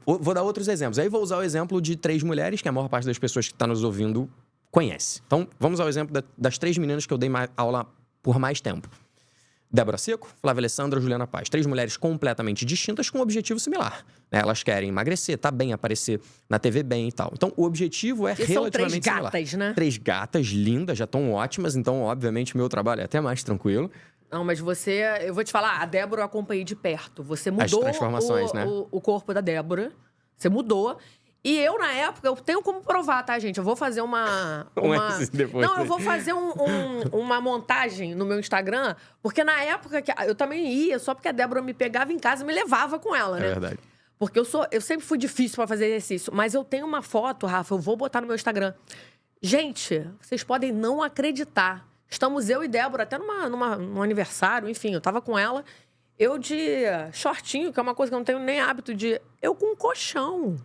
Vou dar outros exemplos. Aí vou usar o exemplo de 3 mulheres, que a maior parte das pessoas que está nos ouvindo conhece. Então, vamos ao exemplo das 3 meninas que eu dei aula por mais tempo. Débora Seco, Flávia Alessandra, Juliana Paz. 3 mulheres completamente distintas com um objetivo similar. Né? Elas querem emagrecer, tá bem, aparecer na TV bem e tal. Então, o objetivo é relativamente similar. São 3 gatas, né? 3 gatas lindas, já estão ótimas. Então, obviamente, o meu trabalho é até mais tranquilo. Não, mas eu vou te falar, a Débora eu acompanhei de perto. Você mudou as transformações, né? o corpo da Débora. Você mudou. E eu, na época, eu tenho como provar, tá, gente? Eu vou fazer eu vou fazer uma montagem no meu Instagram, porque na época que eu também ia, só porque a Débora me pegava em casa e me levava com ela, né? É verdade. Porque eu sempre fui difícil pra fazer exercício. Mas eu tenho uma foto, Rafa, eu vou botar no meu Instagram. Gente, vocês podem não acreditar. Estamos eu e Débora, até num aniversário, enfim, eu tava com ela. Eu de shortinho, que é uma coisa que eu não tenho nem hábito de... Eu com um colchão.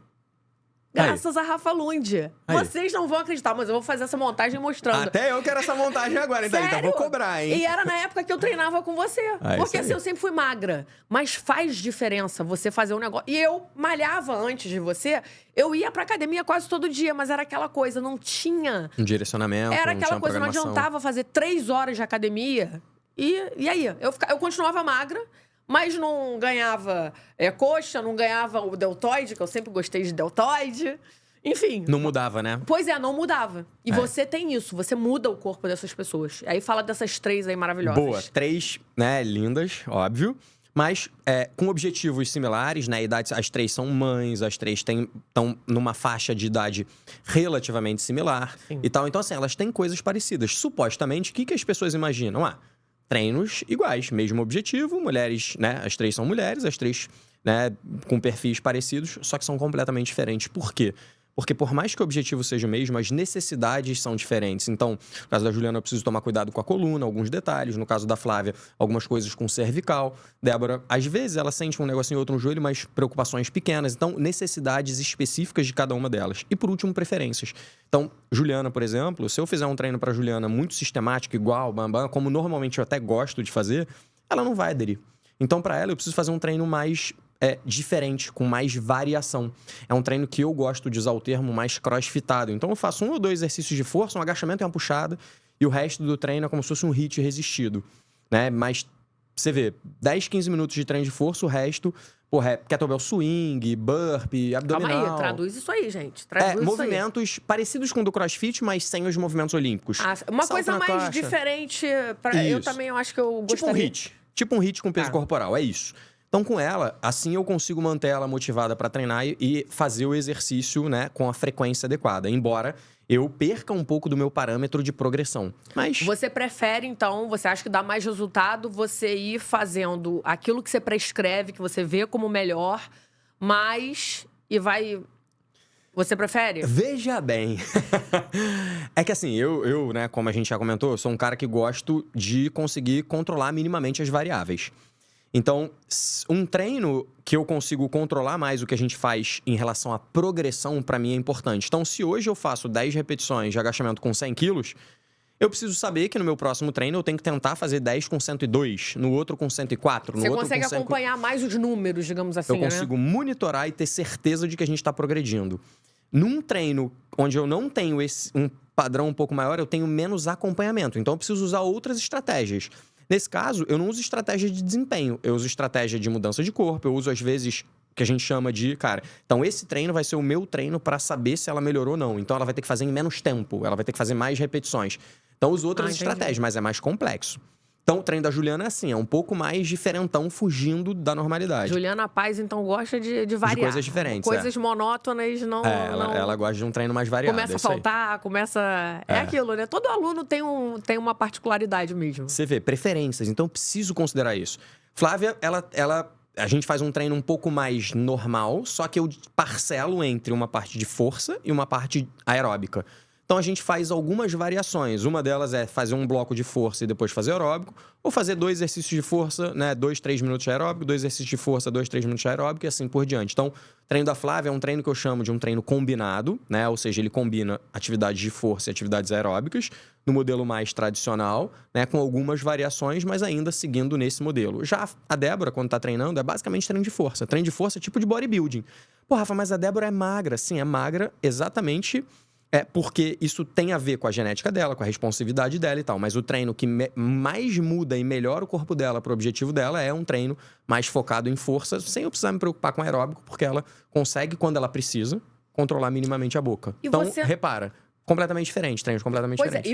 Graças a Rafa Lund. Vocês não vão acreditar, mas eu vou fazer essa montagem mostrando. Até eu quero essa montagem agora, então vou cobrar, hein? E era na época que eu treinava com você. Porque assim, eu sempre fui magra. Mas faz diferença você fazer um negócio. E eu malhava antes de você. Eu ia pra academia quase todo dia, mas era aquela coisa, não tinha... Um direcionamento, era aquela coisa, não adiantava fazer 3 horas de academia. E aí? Eu continuava magra. Mas não ganhava coxa, não ganhava o deltoide, que eu sempre gostei de deltoide. Enfim. Não mudava, né? Pois é, não mudava. E você tem isso, você muda o corpo dessas pessoas. Aí fala dessas 3 aí maravilhosas. Boa, 3, né, lindas, óbvio. Mas com objetivos similares, né? Idade, as 3 são mães, as 3 estão numa faixa de idade relativamente similar. Sim. E tal. Então, assim, elas têm coisas parecidas. Supostamente, o que as pessoas imaginam? Treinos iguais, mesmo objetivo, mulheres, né? As 3 são mulheres, as 3, né, com perfis parecidos, só que são completamente diferentes. Por quê? Porque por mais que o objetivo seja o mesmo, as necessidades são diferentes. Então, no caso da Juliana, eu preciso tomar cuidado com a coluna, alguns detalhes. No caso da Flávia, algumas coisas com cervical. Débora, às vezes, ela sente um negocinho outro no joelho, mas preocupações pequenas. Então, necessidades específicas de cada uma delas. E, por último, preferências. Então, Juliana, por exemplo, se eu fizer um treino para Juliana muito sistemático, igual, bam, como normalmente eu até gosto de fazer, ela não vai aderir. Então, para ela, eu preciso fazer um treino mais... diferente, com mais variação. É um treino que eu gosto de usar o termo mais crossfitado. Então, eu faço 1 ou 2 exercícios de força, um agachamento e uma puxada, e o resto do treino é como se fosse um HIIT resistido, né? Mas, você vê, 10, 15 minutos de treino de força, o resto, kettlebell swing, burpee, abdominal... Calma aí, traduz isso aí, gente. Traduz movimentos parecidos com o do crossfit, mas sem os movimentos olímpicos. Uma Salto coisa na mais caixa. diferente, eu também acho que eu gostaria... Tipo um HIIT com peso corporal, é isso. Então, com ela, assim eu consigo manter ela motivada para treinar e fazer o exercício, né, com a frequência adequada. Embora eu perca um pouco do meu parâmetro de progressão. Mas... Você prefere, então, você acha que dá mais resultado você ir fazendo aquilo que você prescreve, que você vê como melhor, e vai... Você prefere? Veja bem. É que assim, eu, né, como a gente já comentou, eu sou um cara que gosto de conseguir controlar minimamente as variáveis. Então, um treino que eu consigo controlar mais o que a gente faz em relação à progressão, para mim é importante. Então, se hoje eu faço 10 repetições de agachamento com 100 quilos, eu preciso saber que no meu próximo treino eu tenho que tentar fazer 10 com 102, no outro com 104, no outro com 100. Você consegue acompanhar mais os números, digamos assim, né? Eu consigo monitorar e ter certeza de que a gente está progredindo. Num treino onde eu não tenho um padrão um pouco maior, eu tenho menos acompanhamento. Então, eu preciso usar outras estratégias. Nesse caso, eu não uso estratégia de desempenho, eu uso estratégia de mudança de corpo, eu uso, às vezes, o que a gente chama de, então esse treino vai ser o meu treino para saber se ela melhorou ou não. Então, ela vai ter que fazer em menos tempo, ela vai ter que fazer mais repetições. Então, eu uso outras estratégias, mas é mais complexo. Então, o treino da Juliana é assim, é um pouco mais diferentão, fugindo da normalidade. Juliana Paz, então, gosta de variar. De coisas diferentes, coisas monótonas, não... Ela gosta de um treino mais variado. Começa a faltar, É aquilo, né? Todo aluno tem uma particularidade mesmo. Você vê, preferências, então eu preciso considerar isso. Flávia, a gente faz um treino um pouco mais normal, só que eu parcelo entre uma parte de força e uma parte aeróbica. Então a gente faz algumas variações. Uma delas é fazer um bloco de força e depois fazer aeróbico, ou fazer 2 exercícios de força, né? 2, 3 minutos de aeróbico, 2 exercícios de força, 2, 3 minutos de aeróbico e assim por diante. Então, o treino da Flávia é um treino que eu chamo de um treino combinado, né? Ou seja, ele combina atividades de força e atividades aeróbicas no modelo mais tradicional, né? Com algumas variações, mas ainda seguindo nesse modelo. Já a Débora, quando tá treinando, é basicamente treino de força. Treino de força é tipo de bodybuilding. Pô, Rafa, mas a Débora é magra. Sim, é magra exatamente... porque isso tem a ver com a genética dela, com a responsividade dela e tal. Mas o treino que mais muda e melhora o corpo dela para o objetivo dela é um treino mais focado em força, sem eu precisar me preocupar com aeróbico, porque ela consegue, quando ela precisa, controlar minimamente a boca. E então, você... repara, completamente diferente, treinos completamente diferentes.